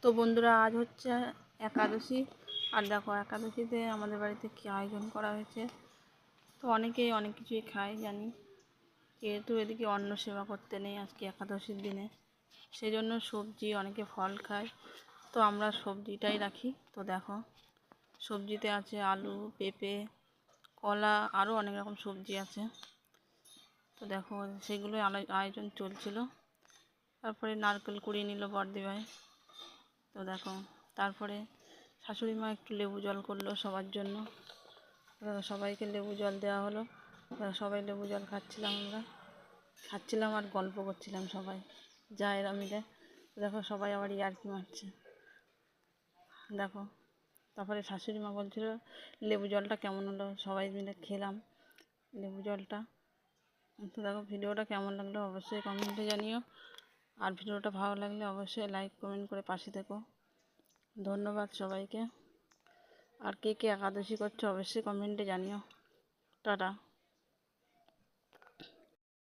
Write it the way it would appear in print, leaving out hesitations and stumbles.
তো বন্ধুরা, আজ হচ্ছে একাদশী। আর দেখো একাদশীতে আমাদের বাড়িতে কী আয়োজন করা হয়েছে। তো অনেকেই অনেক কিছুই খায় জানি, যেহেতু এদিকে অন্ন সেবা করতে নেই আজকে একাদশীর দিনে, সেই জন্য সবজি, অনেকে ফল খায়। তো আমরা সবজিটাই রাখি। তো দেখো সবজিতে আছে আলু, পেঁপে, কলা, আরও অনেক রকম সবজি আছে। তো দেখো সেগুলোই আয়োজন চলছিল। তারপরে নারকেল কুড়িয়ে নিল বড়দি ভাই। তো দেখো তারপরে শাশুড়ি মা একটু লেবু জল করলো সবার জন্য। সবাইকে লেবু জল দেওয়া হলো। সবাই লেবু জল খাচ্ছিলাম আর গল্প করছিলাম সবাই যা এরা মিলে। দেখো সবাই আবার ইয়ার্কি মারছে। দেখো তারপরে শাশুড়ি মা বলছিল লেবু জলটা কেমন হলো, সবাই মিলে খেলাম লেবু জলটা। তো দেখো ভিডিওটা কেমন লাগলো অবশ্যই কমেন্টে জানিও। আর ভিডিওটা ভালো লাগলে অবশ্যই লাইক কমেন্ট করে পাশে থেকো। ধন্যবাদ সবাইকে। আর কে কে একাদশী করছো অবশ্যই কমেন্টে জানিও। টাটা।